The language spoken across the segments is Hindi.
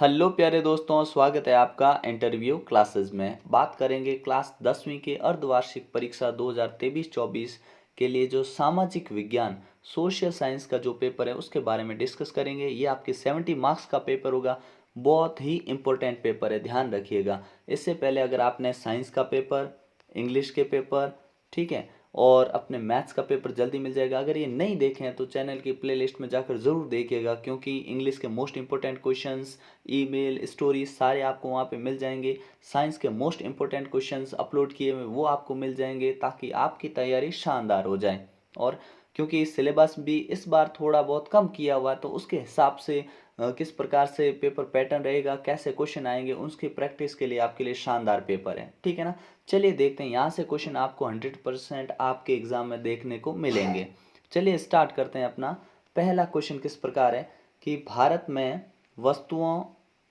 हेलो प्यारे दोस्तों, स्वागत है आपका इंटरव्यू क्लासेस में। बात करेंगे क्लास 10वीं के अर्धवार्षिक परीक्षा 2023-24 के लिए जो सामाजिक विज्ञान सोशल साइंस का जो पेपर है उसके बारे में डिस्कस करेंगे। ये आपके 70 मार्क्स का पेपर होगा। बहुत ही इम्पोर्टेंट पेपर है, ध्यान रखिएगा। इससे पहले अगर आपने साइंस का पेपर, इंग्लिश के पेपर, ठीक है, और अपने मैथ्स का पेपर जल्दी मिल जाएगा। अगर ये नहीं देखे हैं तो चैनल की प्लेलिस्ट में जाकर ज़रूर देखिएगा, क्योंकि इंग्लिश के most important questions, email, story सारे आपको वहाँ पे मिल जाएंगे। साइंस के मोस्ट इंपॉर्टेंट क्वेश्चंस अपलोड किए हुए वो आपको मिल जाएंगे, ताकि आपकी तैयारी शानदार हो जाए। और क्योंकि सिलेबस भी इस बार थोड़ा बहुत कम किया हुआ है, तो उसके हिसाब से किस प्रकार से पेपर पैटर्न रहेगा, कैसे क्वेश्चन आएंगे, उसकी प्रैक्टिस के लिए आपके लिए शानदार पेपर है, ठीक है ना। चलिए देखते हैं, यहाँ से क्वेश्चन आपको 100% आपके एग्जाम में देखने को मिलेंगे। चलिए स्टार्ट करते हैं। अपना पहला क्वेश्चन किस प्रकार है कि भारत में वस्तुओं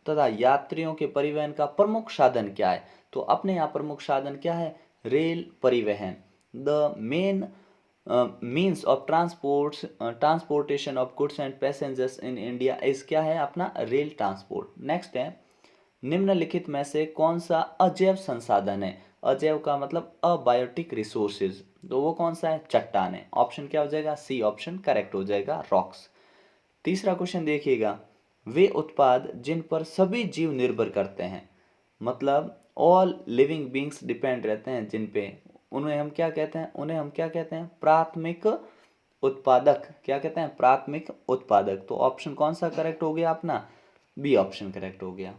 तथा यात्रियों के परिवहन का प्रमुख साधन क्या है। तो अपने यहाँ प्रमुख साधन क्या है? रेल परिवहन। The main means of transportation of goods and passengers in India इस क्या है? अपना रेल ट्रांसपोर्ट। नेक्स्ट है, निम्नलिखित में से कौन सा अजैव संसाधन है? अजैव का मतलब अबायोटिक रिसोर्सेज, तो वो कौन सा है? चट्टान है। ऑप्शन क्या हो जाएगा? सी ऑप्शन करेक्ट हो जाएगा, रॉक्स। तीसरा क्वेश्चन देखिएगा, वे उत्पाद जिन पर सभी जीव निर्भर करते हैं, मतलब ऑल लिविंग बींग्स डिपेंड रहते हैं जिन पे, उन्हें हम क्या कहते हैं? उन्हें हम क्या कहते हैं? प्राथमिक उत्पादक। क्या कहते हैं? प्राथमिक उत्पादक। तो ऑप्शन कौन सा करेक्ट हो गया अपना? बी ऑप्शन करेक्ट हो गया।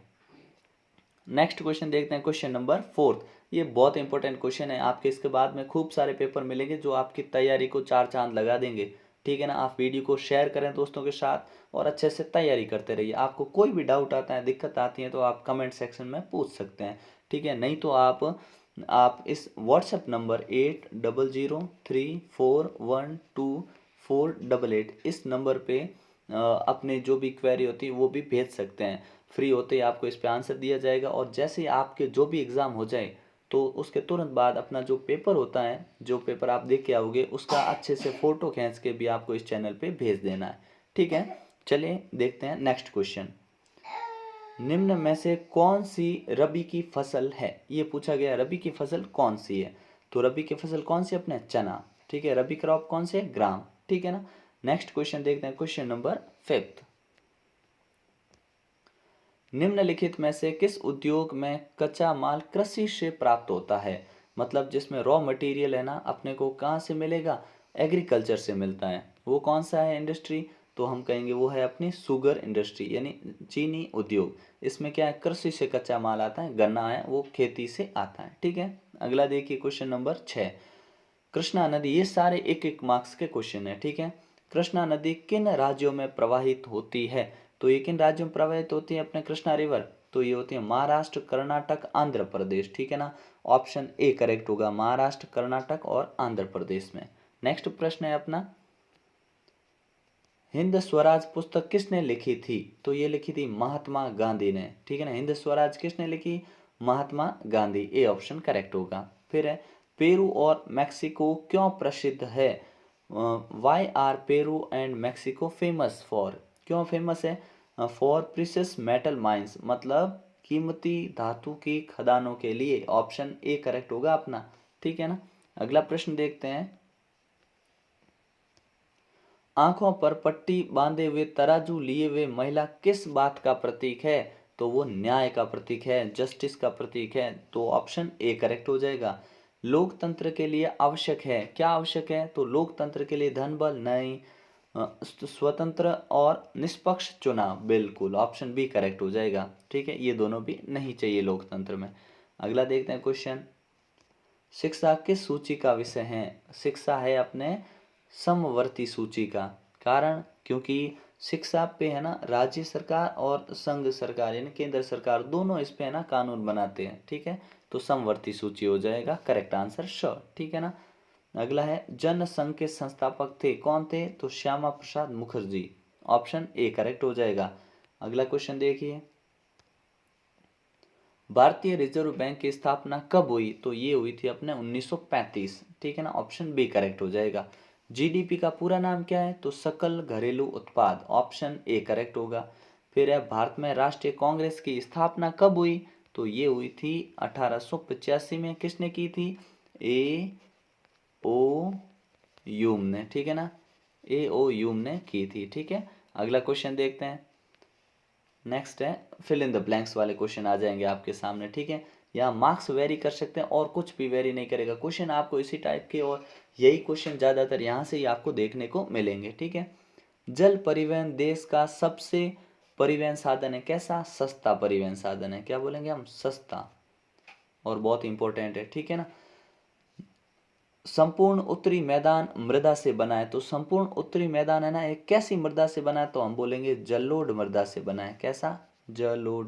नेक्स्ट क्वेश्चन देखते हैं, क्वेश्चन नंबर 4। ये बहुत इंपॉर्टेंट क्वेश्चन है आपके। इसके बाद में खूब सारे पेपर मिलेंगे जो आपकी तैयारी को चार चांद लगा देंगे, ठीक है ना। आप वीडियो को शेयर करें दोस्तों के साथ और अच्छे से तैयारी करते रहिए। आपको कोई भी डाउट आता है, दिक्कत आती है, तो आप कमेंट सेक्शन में पूछ सकते हैं, ठीक है। नहीं तो आप इस व्हाट्सएप नंबर 8003412488 इस नंबर पे अपने जो भी क्वेरी होती है वो भी भेज सकते हैं। फ्री होते ही आपको इस पे आंसर दिया जाएगा। और जैसे ही आपके जो भी एग्ज़ाम हो जाए, तो उसके तुरंत बाद अपना जो पेपर होता है, जो पेपर आप देख के आओगे, उसका अच्छे से फ़ोटो खींच के भी आपको इस चैनल पे भेज देना है, ठीक है। चलिए देखते हैं नेक्स्ट क्वेश्चन। निम्न में से कौन सी रबी की फसल है? ये पूछा गया, रबी की फसल कौन सी है? तो रबी की फसल कौन सी? अपने चना, ठीक है। रबी क्रॉप कौन सी है? ग्राम, ठीक है ना। नेक्स्ट क्वेश्चन देखते हैं, क्वेश्चन नंबर 5। निम्नलिखित में से किस उद्योग में कच्चा माल कृषि से प्राप्त होता है? मतलब जिसमें रॉ मटेरियल है ना, अपने को कहाँ से मिलेगा? एग्रीकल्चर से मिलता है। वो कौन सा है इंडस्ट्री? तो हम कहेंगे वो है अपनी शुगर इंडस्ट्री, यानी चीनी उद्योग। इसमें क्या है? कृषि से कच्चा माल आता है, गन्ना है वो खेती से आता है, ठीक है। अगला देखिए, क्वेश्चन नंबर 6। कृष्णा नदी, ये सारे एक एक मार्क्स के क्वेश्चन है, ठीक है। कृष्णा नदी किन राज्यों में प्रवाहित होती है? तो ये किन राज्यों में प्रवाहित होती है अपने कृष्णा रिवर? तो ये होती है महाराष्ट्र, कर्नाटक, आंध्र प्रदेश, ठीक है ना। ऑप्शन ए करेक्ट होगा, महाराष्ट्र, कर्नाटक और आंध्र प्रदेश में। नेक्स्ट प्रश्न है अपना, हिंद स्वराज पुस्तक किसने लिखी थी? तो ये लिखी थी महात्मा गांधी ने, ठीक है ना। हिंद स्वराज किसने लिखी? Mahatma Gandhi, A option correct होगा। फिर है, पेरू और मैक्सिको क्यों प्रसिद्ध है? Why are Peru and Mexico famous for? क्यों फेमस है? फॉर प्रीशियस मेटल माइंस, मतलब कीमती धातु की खदानों के लिए। ऑप्शन ए करेक्ट होगा अपना, ठीक है ना। अगला प्रश्न देखते हैं, आंखों पर पट्टी बांधे हुए तराजू लिए हुए महिला किस बात का प्रतीक है? तो वो न्याय का प्रतीक है, जस्टिस का प्रतीक है। तो ऑप्शन ए करेक्ट हो जाएगा। लोकतंत्र के लिए आवश्यक है, क्या आवश्यक है? तो लोकतंत्र के लिए धन बल नहीं, स्वतंत्र और निष्पक्ष चुनाव, बिल्कुल ऑप्शन बी करेक्ट हो जाएगा, ठीक है। ये दोनों भी नहीं चाहिए लोकतंत्र में। अगला देखते हैं क्वेश्चन, शिक्षा किस सूची का विषय है? शिक्षा है अपने समवर्ती सूची का। कारण, क्योंकि शिक्षा पे है ना राज्य सरकार और संघ सरकार यानी केंद्र सरकार दोनों इस पे है ना कानून बनाते हैं, ठीक है। तो समवर्ती सूची हो जाएगा करेक्ट आंसर, श्योर, ठीक है ना। अगला है, जनसंघ के संस्थापक थे, कौन थे? तो Shyama Prasad Mukherjee, option A correct हो जाएगा। अगला क्वेश्चन देखिए, भारतीय रिजर्व बैंक की स्थापना कब हुई? तो ये हुई थी अपने 1935, ठीक है ना। ऑप्शन बी करेक्ट हो जाएगा। जीडीपी का पूरा नाम क्या है? तो सकल घरेलू उत्पाद, ऑप्शन ए करेक्ट होगा। फिर है भारत में राष्ट्रीय कांग्रेस की स्थापना कब हुई, तो ये हुई थी 1885 में। किसने की थी, ए ओ ह्यूम ने, ठीक है ना, ए ओ ह्यूम ने की थी, ठीक है। अगला क्वेश्चन देखते हैं। नेक्स्ट है फिल इन द ब्लैंक्स वाले क्वेश्चन आ जाएंगे आपके सामने, ठीक है। यहाँ मार्क्स वेरी कर सकते हैं और कुछ भी वेरी नहीं करेगा, क्वेश्चन आपको इसी टाइप के और यही क्वेश्चन ज़्यादातर यहाँ से ही आपको देखने को मिलेंगे, ठीक है। जल परिवहन देश का सबसे परिवहन साधन है, कैसा, सस्ता परिवहन साधन है, क्या बोलेंगे हम, सस्ता, और बहुत इंपॉर्टेंट है, ठीक है ना। संपूर्ण उत्तरी मैदान मृदा से बना है, तो संपूर्ण उत्तरी मैदान है ना, एक कैसी मृदा से बना है, तो हम बोलेंगे जलोढ़ मृदा से बना है, कैसा, जलोढ़,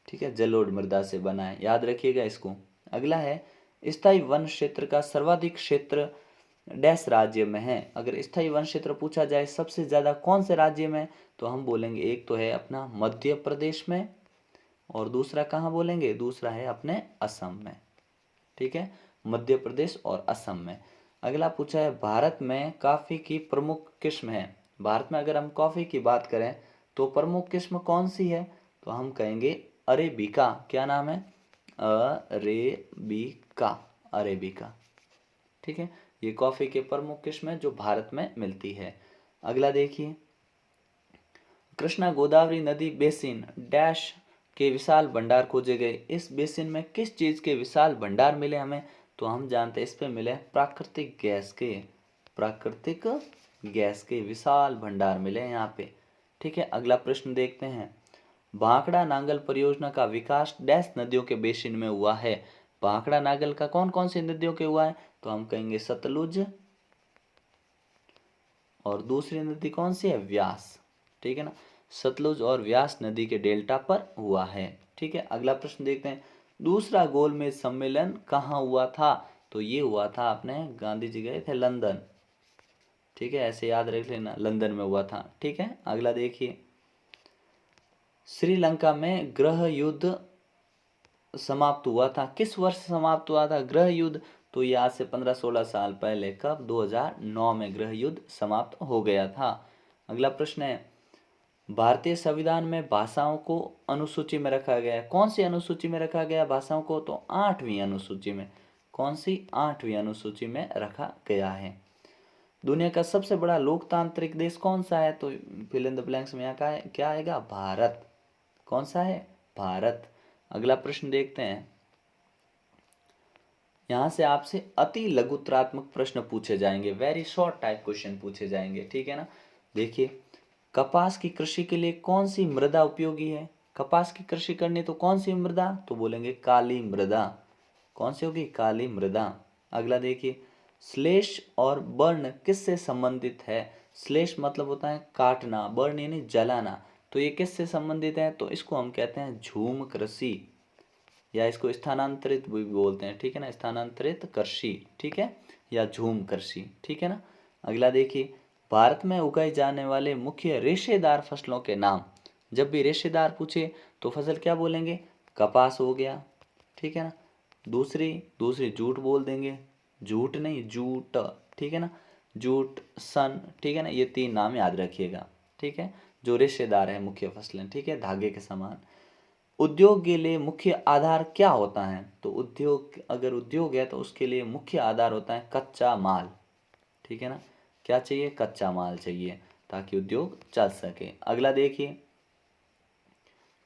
ठीक है, जलोढ़ मृदा से बना है, याद रखिएगा इसको। अगला है स्थायी वन क्षेत्र का सर्वाधिक क्षेत्र डैश राज्य में है। अगर स्थायी वन क्षेत्र पूछा जाए सबसे ज्यादा कौन से राज्य में, तो हम बोलेंगे एक तो है अपना मध्य प्रदेश में, और दूसरा कहाँ बोलेंगे, दूसरा है अपने असम में, ठीक है, मध्य प्रदेश और असम में। अगला पूछा है भारत में कॉफी की प्रमुख किस्म है। भारत में अगर हम कॉफी की बात करें तो प्रमुख किस्म कौन सी है, तो हम कहेंगे अरेबिका, क्या नाम है, अरेबिका, अरेबिका, ठीक है। ये कॉफी के प्रमुख किस्म है जो भारत में मिलती है। अगला देखिए, कृष्णा गोदावरी नदी बेसिन डैश के विशाल भंडार खोजे गए। इस बेसिन में किस चीज के विशाल भंडार मिले हमें, तो हम जानते हैं इस पे मिले प्राकृतिक गैस के, प्राकृतिक गैस के विशाल भंडार मिले यहाँ पे, ठीक है। अगला प्रश्न देखते हैं, भाखड़ा नांगल परियोजना का विकास डैश नदियों के बेसिन में हुआ है। भाखड़ा नांगल का कौन कौन सी नदियों के हुआ है, तो हम कहेंगे सतलुज, और दूसरी नदी कौन सी है, व्यास, ठीक है ना, सतलुज और व्यास नदी के डेल्टा पर हुआ है, ठीक है। अगला प्रश्न देखते हैं, दूसरा गोलमेज सम्मेलन कहाँ हुआ था, तो ये हुआ था अपने गांधी जी गए थे लंदन, ठीक है, ऐसे याद रख लेना, लंदन में हुआ था, ठीक है। अगला देखिए, श्रीलंका में गृह युद्ध समाप्त हुआ था, किस वर्ष समाप्त हुआ था गृह युद्ध, तो ये आज से 15-16 साल पहले, कब, 2009 में गृह युद्ध समाप्त हो गया था। अगला प्रश्न है, भारतीय संविधान में भाषाओं को अनुसूची में रखा गया है, कौन सी अनुसूची में रखा गया भाषाओं को, तो 8वीं अनुसूची में, कौन सी, 8वीं अनुसूची में रखा गया है। दुनिया का सबसे बड़ा लोकतांत्रिक देश कौन सा है, तो फिल इन द ब्लैंक्स में यहाँ क्या आएगा, भारत, कौन सा है, भारत। अगला प्रश्न देखते हैं, यहाँ से आपसे अति लघुत्रात्मक प्रश्न पूछे जाएंगे, वेरी शॉर्ट टाइप क्वेश्चन पूछे जाएंगे, ठीक है ना। देखिए, कपास की कृषि के लिए कौन सी मृदा उपयोगी है, कपास की कृषि करनी तो कौन सी मृदा, तो बोलेंगे काली मृदा, कौन सी होगी, काली मृदा। अगला देखिए, श्लेष और बर्न किससे संबंधित है, श्लेष मतलब होता है काटना, बर्न यानी जलाना, तो ये किससे संबंधित है, तो इसको हम कहते हैं झूम कृषि, या इसको स्थानांतरित भी बोलते हैं, ठीक है ना, स्थानांतरित कृषि, ठीक है, या झूम कृषि, ठीक है ना। अगला देखिए, भारत में उगाए जाने वाले मुख्य रेशेदार फसलों के नाम, जब भी रेशेदार पूछे तो फसल क्या बोलेंगे, कपास हो गया, ठीक है ना, दूसरी दूसरी जूट बोल देंगे, जूट नहीं जूट, ठीक है ना, जूट, सन, ठीक है ना, ये 3 नाम याद रखिएगा, ठीक है, जो रेशेदार है मुख्य फसलें, ठीक है, धागे के समान। उद्योग के लिए मुख्य आधार क्या होता है, तो उद्योग, अगर उद्योग है तो उसके लिए मुख्य आधार होता है कच्चा माल, ठीक है ना, क्या चाहिए, कच्चा माल चाहिए ताकि उद्योग चल सके। अगला देखिए,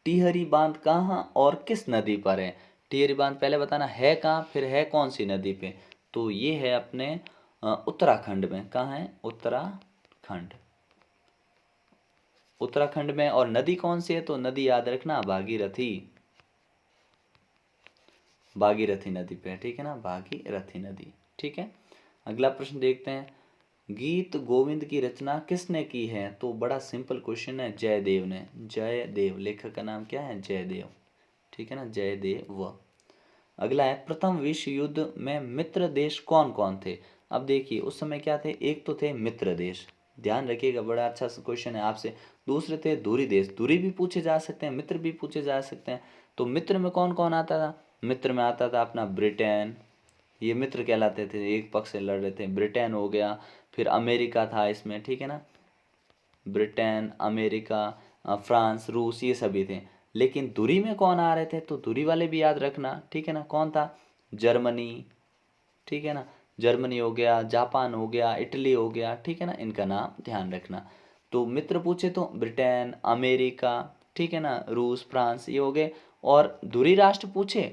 टिहरी बांध कहाँ और किस नदी पर है, टिहरी बांध पहले बताना है कहाँ, फिर है कौन सी नदी पे, तो ये है अपने उत्तराखंड में, कहाँ है, उत्तराखंड, उत्तराखंड में, और नदी कौन सी है, तो नदी याद रखना भागीरथी, भागीरथी नदी पे, ठीक है ना, भागीरथी नदी, ठीक है। अगला प्रश्न देखते हैं, गीत गोविंद की रचना किसने की है, तो बड़ा सिंपल क्वेश्चन है, जयदेव ने, जयदेव, लेखक का नाम क्या है, जयदेव, ठीक है ना, जयदेव। अगला है, प्रथम विश्व युद्ध में मित्र देश कौन कौन थे। अब देखिए, उस समय क्या थे, एक तो थे मित्र देश, ध्यान रखिएगा, बड़ा अच्छा क्वेश्चन है आपसे। दूसरे थे दूरी देश, दूरी भी पूछे जा सकते हैं, मित्र भी पूछे जा सकते हैं। तो मित्र में कौन कौन आता था, मित्र में आता था अपना ब्रिटेन, ये मित्र कहलाते थे, एक पक्ष से लड़ रहे थे, ब्रिटेन हो गया, फिर अमेरिका था इसमें, ठीक है ना, ब्रिटेन, अमेरिका, फ्रांस, रूस, ये सभी थे। लेकिन दूरी में कौन आ रहे थे, तो दूरी वाले भी याद रखना, ठीक है ना। कौन था, जर्मनी, ठीक है ना, जर्मनी हो गया, जापान हो गया, इटली हो गया, ठीक है ना, इनका नाम ध्यान रखना। तो मित्र पूछे तो ब्रिटेन, अमेरिका, ठीक है ना, रूस, फ्रांस, ये हो गए। और दूरी राष्ट्र पूछे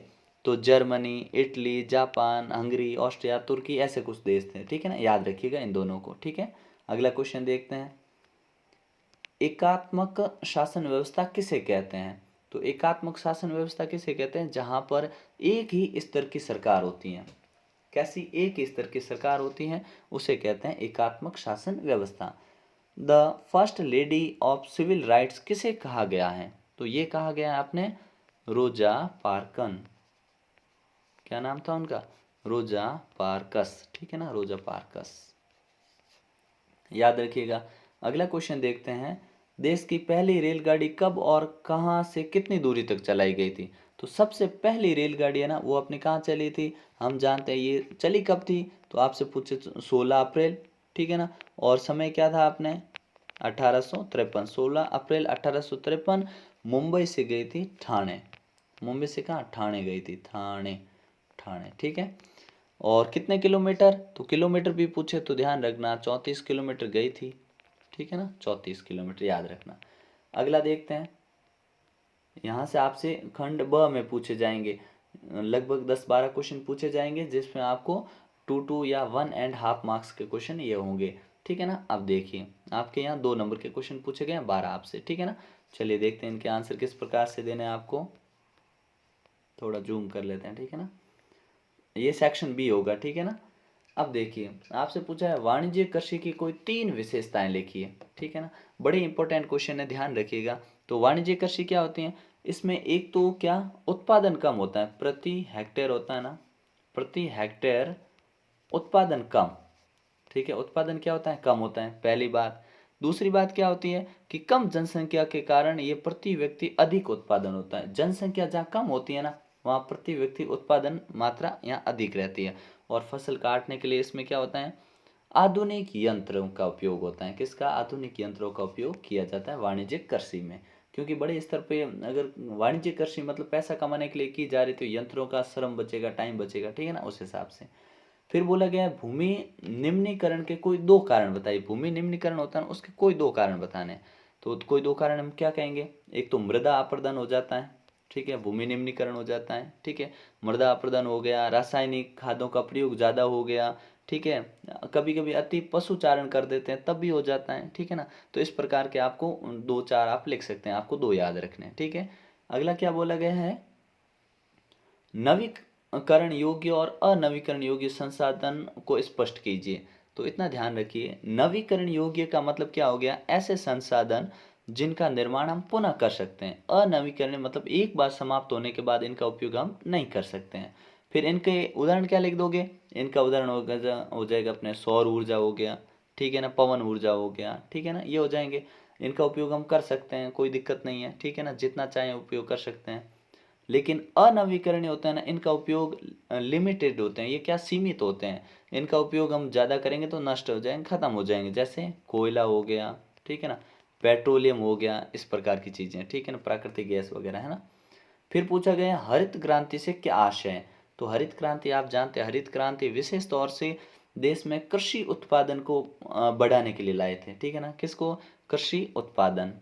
तो Germany, Italy, Japan, Hungary, Austria, तुर्की, ऐसे कुछ देश थे, ठीक है ना, याद रखिएगा इन दोनों को, ठीक है। अगला क्वेश्चन देखते हैं, एकात्मक शासन व्यवस्था किसे कहते हैं। तो एकात्मक शासन व्यवस्था किसे कहते हैं, जहां पर एक ही स्तर की सरकार होती है। कैसी, एक ही स्तर की सरकार होती है, उसे कहते हैं एकात्मक शासन व्यवस्था। The first lady of civil rights किसे कहा गया है, तो ये कहा गया है आपने रोजा पार्कन। क्या नाम था उनका, रोजा पार्कस, ठीक है ना, रोजा पार्कस, याद रखिएगा। अगला क्वेश्चन देखते हैं, देश की पहली रेलगाड़ी कब और कहां से कितनी दूरी तक चलाई गई थी। तो सबसे पहली रेलगाड़ी है ना, वो अपने कहाँ चली थी, हम जानते हैं ये चली कब थी, तो आपसे पूछे 16 अप्रैल, ठीक है ना। और समय क्या था आपने, 1853, 16 अप्रैल 1853, मुंबई से गई थी ठाणे। मुंबई से कहाँ, ठाणे गई थी, ठाणे, ठाणे, ठीक है। और कितने किलोमीटर, तो किलोमीटर भी पूछे तो ध्यान रखना 34 किलोमीटर गई थी, ठीक है ना, 34 किलोमीटर याद रखना। अगला देखते हैं, यहाँ से आपसे खंड ब में पूछे जाएंगे, लगभग 10-12 क्वेश्चन पूछे जाएंगे, जिसमें आपको 2 या 1.5 मार्क्स के क्वेश्चन ये होंगे, ठीक है ना। अब देखिए, आपके यहाँ 2 नंबर के क्वेश्चन पूछे गए हैं 12 आपसे, ठीक है ना। चलिए देखते हैं इनके आंसर किस प्रकार से देने हैं आपको, थोड़ा जूम कर लेते हैं, ठीक है ना। ये सेक्शन बी होगा, ठीक है ना। अब देखिए, आपसे पूछा है वाणिज्य कृषि की कोई 3 विशेषताएं लिखिए, ठीक है ना। बड़े इंपॉर्टेंट क्वेश्चन है, ध्यान रखिएगा। तो वाणिज्य कृषि क्या होती है, इसमें एक तो क्या, उत्पादन कम होता है, प्रति हेक्टेयर होता है ना, प्रति हेक्टेयर उत्पादन कम, ठीक है, उत्पादन क्या होता है, कम होता है, पहली बात। दूसरी बात क्या होती है कि कम जनसंख्या के कारण ये प्रति व्यक्ति अधिक उत्पादन होता है। जनसंख्या जहाँ कम होती है ना, वहाँ प्रति व्यक्ति उत्पादन मात्रा यहाँ अधिक रहती है। और फसल काटने के लिए इसमें क्या होता है, आधुनिक यंत्रों का उपयोग होता है। किसका, आधुनिक यंत्रों का उपयोग किया जाता है वाणिज्यिक कृषि में। क्योंकि बड़े स्तर पे अगर वाणिज्यिक कृषि मतलब पैसा कमाने के लिए की जा रही, तो यंत्रों का श्रम बचेगा, टाइम बचेगा, ठीक है ना, उस हिसाब से। फिर बोला गया है भूमि निम्नीकरण के कोई 2 कारण बताइए। भूमि निम्नीकरण होता है ना, उसके कोई 2 कारण बताने हैं। तो कोई 2 कारण हम क्या कहेंगे, एक तो मृदा अपरदन हो जाता है, ठीक है, भूमि निम्नीकरण हो जाता है, ठीक है, मृदा अपरदन हो गया, रासायनिक खादों का प्रयोग ज़्यादा हो गया, ठीक है, कभी कभी अति पशुचारण कर देते हैं तब भी हो जाता है, ठीक है ना। तो इस प्रकार के आपको 2-4 आप लिख सकते हैं, आपको 2 याद रखने हैं, ठीक है। अगला क्या बोला गया है, नवीकरण योग्य और अनवीकरण योग्य संसाधन को स्पष्ट कीजिए। तो इतना ध्यान रखिए, नवीकरण योग्य का मतलब क्या हो गया, ऐसे संसाधन जिनका निर्माण हम पुनः कर सकते हैं। अनवीकरण मतलब एक बार समाप्त होने के बाद इनका उपयोग हम नहीं कर सकते हैं। फिर इनके उदाहरण क्या लिख दोगे, इनका उदाहरण हो जाएगा अपने सौर ऊर्जा हो गया, ठीक है ना, पवन ऊर्जा हो गया, ठीक है ना, ये हो जाएंगे। इनका उपयोग हम कर सकते हैं, कोई दिक्कत नहीं है, ठीक है ना, जितना चाहें उपयोग कर सकते हैं। लेकिन अनवीकरणीय होता है ना, इनका उपयोग लिमिटेड होते हैं, ये क्या, सीमित होते हैं। इनका उपयोग हम ज़्यादा करेंगे तो नष्ट हो जाएंगे, ख़त्म हो जाएंगे, जैसे कोयला हो गया, ठीक है ना, पेट्रोलियम हो गया, इस प्रकार की चीज़ें, ठीक है ना, प्राकृतिक गैस वगैरह, है ना। फिर पूछा गया हरित क्रांति से क्या आशय है। तो हरित क्रांति आप जानते हैं, हरित क्रांति विशेष तौर से देश में कृषि उत्पादन को बढ़ाने के लिए लाए थे, ठीक है ना। किसको, कृषि उत्पादन,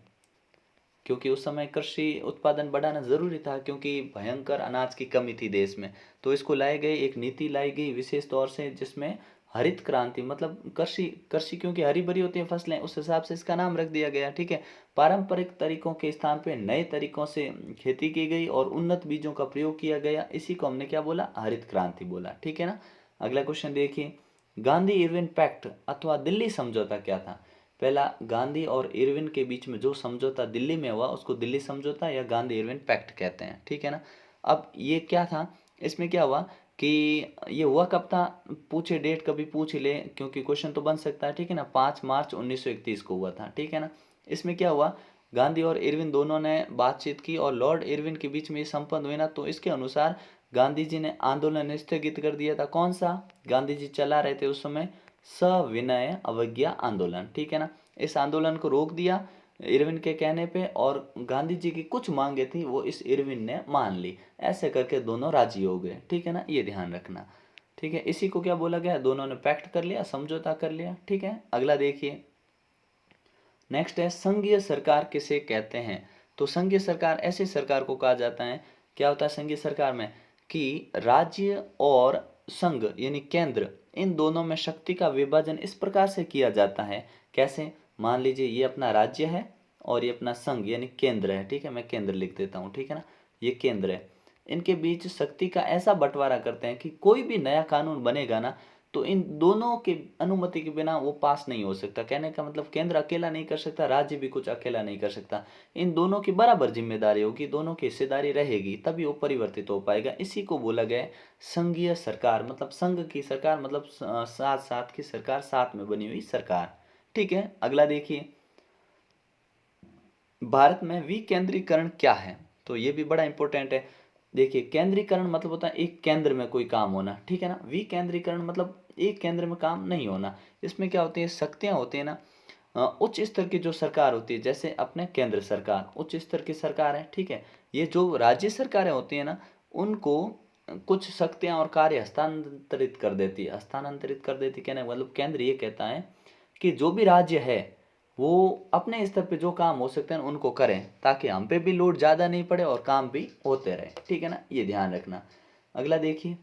क्योंकि उस समय कृषि उत्पादन बढ़ाना जरूरी था, क्योंकि भयंकर अनाज की कमी थी देश में। तो इसको लाई गई, एक नीति लाई गई विशेष तौर से, जिसमें हरित क्रांति मतलब कृषि, कृषि क्योंकि हरी भरी होती है फसलें, उस हिसाब से इसका नाम रख दिया गया, ठीक है। पारंपरिक तरीकों के स्थान पे नए तरीकों से खेती की गई और उन्नत बीजों का प्रयोग किया गया, इसी को हमने क्या बोला, हरित क्रांति बोला, ठीक है ना। अगला क्वेश्चन देखिए, गांधी इरविन पैक्ट अथवा दिल्ली समझौता क्या था। पहला, गांधी और इरविन के बीच में जो समझौता दिल्ली में हुआ उसको दिल्ली समझौता या गांधी इरविन पैक्ट कहते हैं, ठीक है ना। अब ये क्या था, इसमें क्या हुआ कि ये हुआ कब था, पूछे डेट कभी पूछ ले, क्योंकि क्वेश्चन तो बन सकता है, ठीक है ना। 5 मार्च 1931 को हुआ था, ठीक है ना। इसमें क्या हुआ, गांधी और इरविन दोनों ने बातचीत की और लॉर्ड इरविन के बीच में ये संपन्न हुए ना, तो इसके अनुसार गांधी जी ने आंदोलन स्थगित कर दिया था। कौन सा, गांधी जी चला रहे थे उस समय सविनय अवज्ञा आंदोलन, ठीक है ना। इस आंदोलन को रोक दिया, इरविन के कहने पे, और गांधी जी की कुछ मांगे थी वो इस इरविन ने मान ली। ऐसे करके दोनों राजी हो गए, ठीक है ना, ये ध्यान रखना। ठीक है, इसी को क्या बोला गया, दोनों ने पैक्ट कर लिया, समझौता कर लिया। ठीक है, अगला देखिए, नेक्स्ट है संघीय सरकार किसे कहते हैं। तो संघीय सरकार ऐसी सरकार को कहा जाता है, क्या होता है संघीय सरकार में, कि राज्य और संघ यानी केंद्र, इन दोनों में शक्ति का विभाजन इस प्रकार से किया जाता है। कैसे, मान लीजिए ये अपना राज्य है और ये अपना संघ यानी केंद्र है। ठीक है, मैं केंद्र लिख देता हूँ, ठीक है ना, ये केंद्र है। इनके बीच शक्ति का ऐसा बंटवारा करते हैं कि कोई भी नया कानून बनेगा ना, तो इन दोनों की अनुमति के बिना वो पास नहीं हो सकता। कहने का मतलब केंद्र अकेला नहीं कर सकता, राज्य भी कुछ अकेला नहीं कर सकता। इन दोनों की बराबर जिम्मेदारी होगी, दोनों की हिस्सेदारी रहेगी, तभी वो परिवर्तित हो पाएगा। इसी को बोला गया है संघीय सरकार, मतलब संघ की सरकार, मतलब साथ साथ की सरकार, साथ में बनी हुई सरकार। ठीक है, अगला देखिए, भारत में विकेंद्रीकरण क्या है। तो ये भी बड़ा इंपॉर्टेंट है। देखिए, केंद्रीकरण मतलब होता है एक केंद्र में कोई काम होना, ठीक है ना। विकेंद्रीकरण मतलब एक केंद्र में काम नहीं होना। इसमें क्या होती है, शक्तियां होती है ना, उच्च स्तर की जो सरकार होती है, जैसे अपने केंद्र सरकार उच्च स्तर की सरकार है, ठीक है। ये जो राज्य सरकारें होती है ना, उनको कुछ शक्तियां और कार्य हस्तांतरित कर देती है, हस्तांतरित कर देती, कहने का मतलब केंद्र ये कहता है कि जो भी राज्य है वो अपने स्तर पे जो काम हो सकते हैं उनको करें, ताकि हम पे भी लोड ज़्यादा नहीं पड़े और काम भी होते रहे। ठीक है ना, ये ध्यान रखना। अगला देखिए,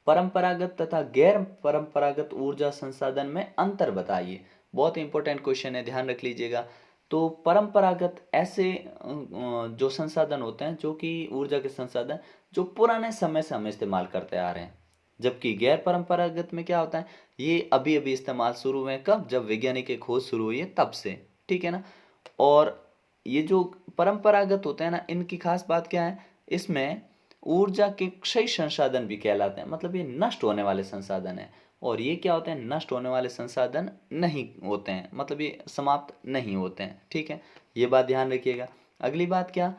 परंपरागत तथा गैर परंपरागत ऊर्जा संसाधन में अंतर बताइए। बहुत इंपॉर्टेंट क्वेश्चन है, ध्यान रख लीजिएगा। तो परंपरागत ऐसे जो संसाधन होते हैं, जो कि ऊर्जा के संसाधन जो पुराने समय से हम इस्तेमाल करते आ रहे हैं। जबकि गैर परंपरागत में क्या होता है, ये अभी अभी इस्तेमाल शुरू हुए हैं, कब, जब वैज्ञानिक की खोज शुरू हुई है तब से। ठीक है ना। और ये जो परंपरागत होते हैं ना, इनकी खास बात क्या है, इसमें ऊर्जा के क्षय संसाधन भी कहलाते हैं, मतलब ये नष्ट होने वाले संसाधन है। और ये क्या होते हैं, नष्ट होने वाले संसाधन नहीं होते हैं, मतलब ये समाप्त नहीं होते हैं। ठीक है, ये बात ध्यान रखिएगा। अगली बात क्या,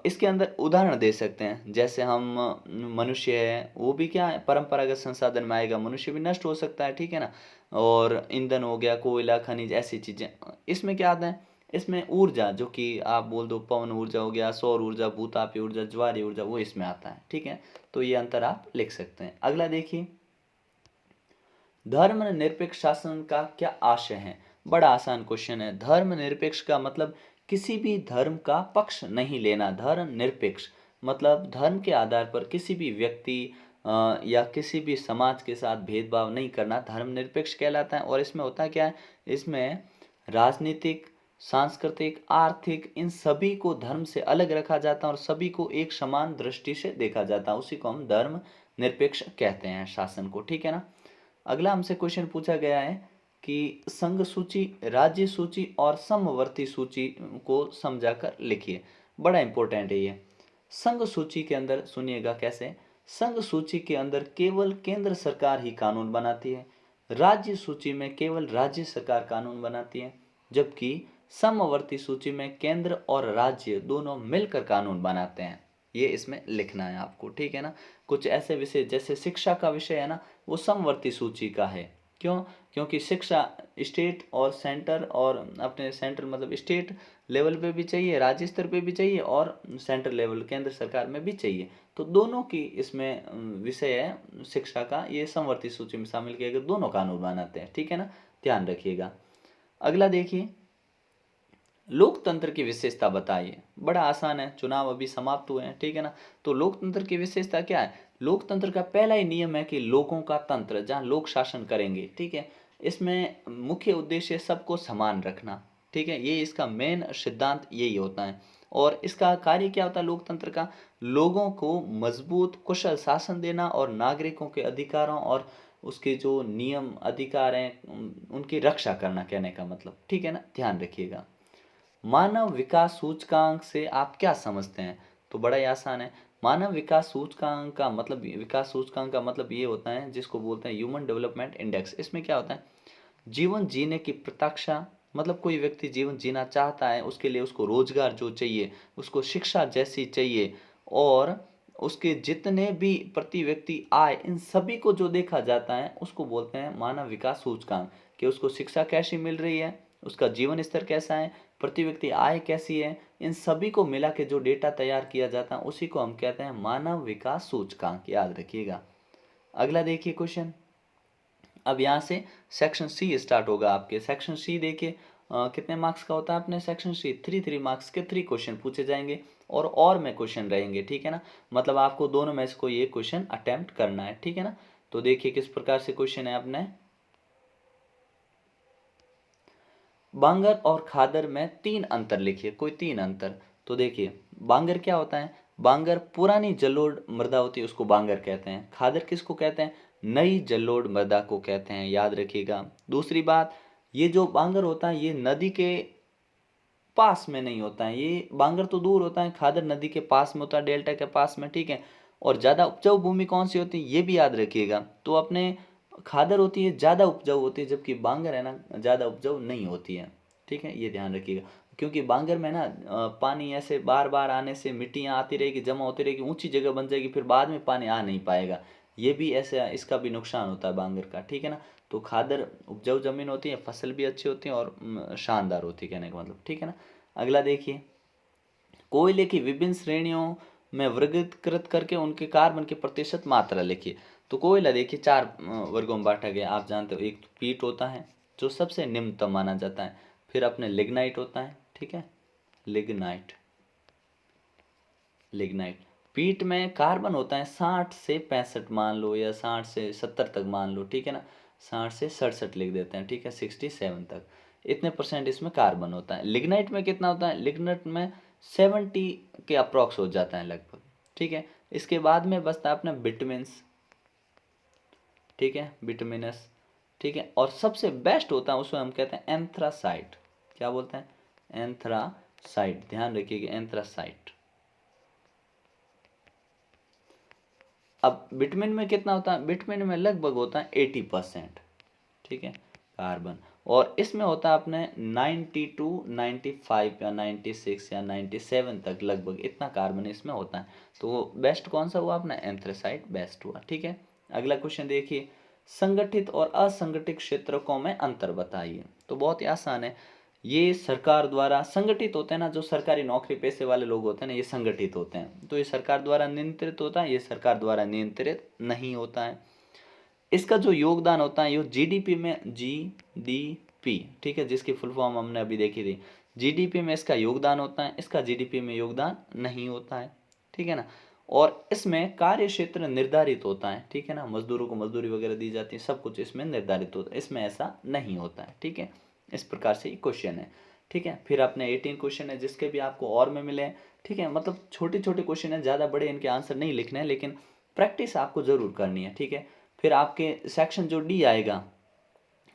इसके अंदर उदाहरण दे सकते हैं, जैसे हम मनुष्य है, वो भी क्या है, परंपरागत संसाधन में आएगा। मनुष्य भी नष्ट हो सकता है, ठीक है ना। और ईंधन हो गया, कोयला, खनिज, ऐसी चीजें। इसमें क्या आता है, इसमें ऊर्जा, जो कि आप बोल दो पवन ऊर्जा हो गया, सौर ऊर्जा, भूतापीय ऊर्जा, ज्वारीय ऊर्जा, वो इसमें आता है। ठीक है, तो ये अंतर आप लिख सकते हैं। अगला देखिए, धर्मनिरपेक्ष शासन का क्या आशय है। बड़ा आसान क्वेश्चन है। धर्मनिरपेक्ष का मतलब किसी भी धर्म का पक्ष नहीं लेना। धर्मनिरपेक्ष मतलब धर्म के आधार पर किसी भी व्यक्ति या किसी भी समाज के साथ भेदभाव नहीं करना, धर्मनिरपेक्ष कहलाता है। और इसमें होता क्या है, इसमें राजनीतिक, सांस्कृतिक, आर्थिक, इन सभी को धर्म से अलग रखा जाता है और सभी को एक समान दृष्टि से देखा जाता है। उसी को हम धर्म निरपेक्ष कहते हैं शासन को। ठीक है ना। अगला हमसे क्वेश्चन पूछा गया है कि संघ सूची, राज्य सूची और समवर्ती सूची को समझाकर लिखिए। बड़ा इंपॉर्टेंट है ये। संघ सूची के अंदर सुनिएगा कैसे, संघ सूची के अंदर केवल केंद्र सरकार ही कानून बनाती है। राज्य सूची में केवल राज्य सरकार कानून बनाती है। जबकि समवर्ती सूची में केंद्र और राज्य दोनों मिलकर कानून बनाते हैं। ये इसमें लिखना है आपको, ठीक है ना। कुछ ऐसे विषय जैसे शिक्षा का विषय है ना, वो समवर्ती सूची का है। क्यों, क्योंकि शिक्षा स्टेट और सेंटर, और अपने सेंटर मतलब स्टेट लेवल पे भी चाहिए, राज्य स्तर पे भी चाहिए, और सेंटर लेवल केंद्र सरकार में भी चाहिए। तो दोनों की इसमें विषय है शिक्षा का, ये समवर्ती सूची में शामिल किया गया, दोनों कानून बनाते हैं। ठीक है ना, ध्यान रखिएगा। अगला देखिए, लोकतंत्र की विशेषता बताइए। बड़ा आसान है, चुनाव अभी समाप्त हुए हैं, ठीक है ना। तो लोकतंत्र की विशेषता क्या है, लोकतंत्र का पहला ही नियम है कि लोगों का तंत्र, जहाँ लोग शासन करेंगे। ठीक है, इसमें मुख्य उद्देश्य सबको समान रखना। ठीक है, ये इसका मेन सिद्धांत यही होता है। और इसका कार्य क्या होता है लोकतंत्र का, लोगों को मजबूत कुशल शासन देना और नागरिकों के अधिकारों और उसके जो नियम अधिकार हैं उनकी रक्षा करना, कहने का मतलब। ठीक है ना, ध्यान रखिएगा। मानव विकास सूचकांक से आप क्या समझते हैं। तो बड़ा ही आसान है। मानव विकास सूचकांक का मतलब, विकास सूचकांक का मतलब ये होता है, जिसको बोलते हैं ह्यूमन डेवलपमेंट इंडेक्स। इसमें क्या होता है, जीवन जीने की प्रत्याशा, मतलब कोई व्यक्ति जीवन जीना चाहता है, उसके लिए उसको रोजगार जो चाहिए, उसको शिक्षा जैसी चाहिए, और उसके जितने भी प्रति व्यक्ति आय, इन सभी को जो देखा जाता है उसको बोलते हैं मानव विकास सूचकांक। कि उसको शिक्षा कैसी मिल रही है, उसका जीवन स्तर कैसा है, प्रति व्यक्ति आय कैसी है, इन सभी को मिला के जो डेटा तैयार किया जाता है उसी को हम कहते हैं मानव विकास सूचकांक, याद रखिएगा। अगला देखिए क्वेश्चन। अब यहाँ से सेक्शन सी स्टार्ट होगा आपके। सेक्शन सी देखिए कितने मार्क्स का होता है अपने सेक्शन सी, 3 मार्क्स के 3 क्वेश्चन पूछे जाएंगे और में क्वेश्चन रहेंगे, ठीक है ना। मतलब आपको दोनों में से कोई एक क्वेश्चन अटेम्प्ट करना है, ठीक है ना। तो देखिए किस प्रकार से क्वेश्चन है अपने। बांगर और खादर में 3 अंतर लिखिए, कोई 3 अंतर। तो देखिए बांगर क्या होता है, बांगर पुरानी जलोढ़ मृदा होती है उसको बांगर कहते हैं। खादर किसको कहते हैं, नई जलोढ़ मृदा को कहते हैं, याद रखिएगा। दूसरी बात, ये जो बांगर होता है ये नदी के पास में नहीं होता है, ये बांगर तो दूर होता है, खादर नदी के पास में होता है, डेल्टा के पास में, ठीक है। और ज़्यादा उपजाऊ भूमि कौन सी होती है ये भी याद रखिएगा। तो अपने खादर होती है ज़्यादा उपजाऊ होती है, जबकि बांगर है ना ज़्यादा उपजाऊ नहीं होती है, ठीक है, ये ध्यान रखिएगा। क्योंकि बांगर में ना पानी ऐसे बार बार आने से मिट्टियाँ आती रहेगी, जमा होती रहेगी, ऊंची जगह बन जाएगी, फिर बाद में पानी आ नहीं पाएगा, ये भी ऐसे इसका भी नुकसान होता है बांगर का, ठीक है ना। तो खादर उपजाऊ जमीन होती है, फसल भी अच्छी होती है और शानदार होती है, कहने का मतलब, ठीक है ना। अगला देखिए, कोयले की विभिन्न श्रेणियों में वर्गीकृत करके उनके कार्बन की प्रतिशत मात्रा लिखिए। तो कोयला देखिए 4 वर्गों में बांटा गया, आप जानते हो। एक तो पीट होता है जो सबसे निम्नतम माना जाता है, फिर अपने लिग्नाइट होता है, ठीक है, लिग्नाइट। लिग्नाइट पीट में कार्बन होता है 60 से 65 मान लो, या 60 से 70 तक मान लो, ठीक है ना। 60 से 67 लिख देते हैं, ठीक है, 67 तक इतने परसेंट इसमें कार्बन होता है। लिग्नाइट में कितना होता है, लिग्नाइट में 70 के अप्रॉक्स हो जाता है लगभग, ठीक है। इसके बाद में बचता है अपना विटामिन्स, ठीक है, विटामिनस, ठीक है। और सबसे बेस्ट होता है उसको हम कहते हैं एंथ्रासाइट। क्या बोलते हैं, एंथ्रासाइट, ध्यान रखिएगा, एंथ्रासाइट। अब विटामिन में कितना होता है, विटामिन में लगभग होता है 80%, ठीक है, कार्बन। और इसमें होता है अपने 92, 95 या 96 या 97 तक लगभग इतना कार्बन इसमें होता है। तो बेस्ट कौन सा हुआ अपना, एंथ्रासाइट बेस्ट हुआ, ठीक है। अगला क्वेश्चन देखिए, संगठित और असंगठित क्षेत्रकों में अंतर बताइए। तो बहुत ही आसान है, ये सरकार द्वारा संगठित होते हैं ना, जो सरकारी नौकरी पेशे वाले लोग होते हैं ना, ये संगठित होते हैं। तो ये सरकार द्वारा नियंत्रित होता है, ये सरकार द्वारा नियंत्रित नहीं होता है। इसका जो योगदान होता है ये जीडीपी में, जीडीपी, ठीक है, जिसकी फुल फॉर्म हमने अभी देखी थी, जीडीपी में इसका योगदान होता है, इसका जीडीपी में योगदान नहीं होता है, ठीक है ना। और इसमें कार्य क्षेत्र निर्धारित होता है, ठीक है ना, मजदूरों को मजदूरी वगैरह दी जाती है, सब कुछ इसमें निर्धारित होता है, इसमें ऐसा नहीं होता है, ठीक है। इस प्रकार से ये क्वेश्चन है, ठीक है। फिर अपने 18 क्वेश्चन है जिसके भी आपको और में मिले, ठीक है। मतलब छोटे छोटे क्वेश्चन है, ज़्यादा बड़े इनके आंसर नहीं लिखने हैं, लेकिन प्रैक्टिस आपको ज़रूर करनी है, ठीक है। फिर आपके सेक्शन जो डी आएगा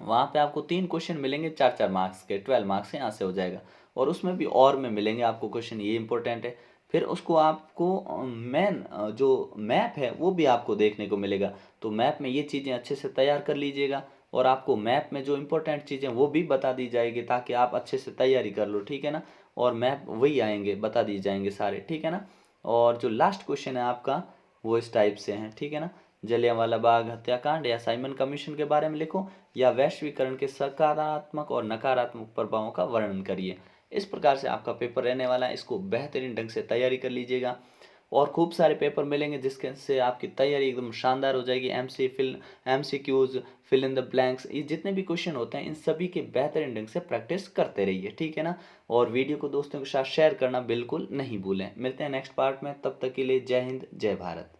वहाँ पे आपको 3 क्वेश्चन मिलेंगे 4-4 मार्क्स के, 12 मार्क्स से यहाँ से हो जाएगा। और उसमें भी और में मिलेंगे आपको क्वेश्चन, ये इंपॉर्टेंट है। फिर उसको आपको मेन जो मैप है वो भी आपको देखने को मिलेगा। तो मैप में ये चीज़ें अच्छे से तैयार कर लीजिएगा, और आपको मैप में जो इंपॉर्टेंट चीज़ें वो भी बता दी जाएगी, ताकि आप अच्छे से तैयारी कर लो, ठीक है ना। और मैप वही आएंगे, बता दी जाएंगे सारे, ठीक है ना। और जो लास्ट क्वेश्चन है आपका वो इस टाइप से हैं, ठीक है ना। जलियांवाला बाग हत्याकांड या साइमन कमीशन के बारे में लिखो, या वैश्वीकरण के सकारात्मक और नकारात्मक प्रभावों का वर्णन करिए। इस प्रकार से आपका पेपर रहने वाला है, इसको बेहतरीन ढंग से तैयारी कर लीजिएगा। और खूब सारे पेपर मिलेंगे जिसके से आपकी तैयारी एकदम शानदार हो जाएगी। MCQs, fill in the blanks, ये जितने भी क्वेश्चन होते हैं इन सभी की बेहतरीन ढंग से प्रैक्टिस करते रहिए, ठीक है ना। और वीडियो को दोस्तों के साथ शेयर करना बिल्कुल नहीं भूलें। मिलते हैं नेक्स्ट पार्ट में, तब तक के लिए जय हिंद, जय भारत।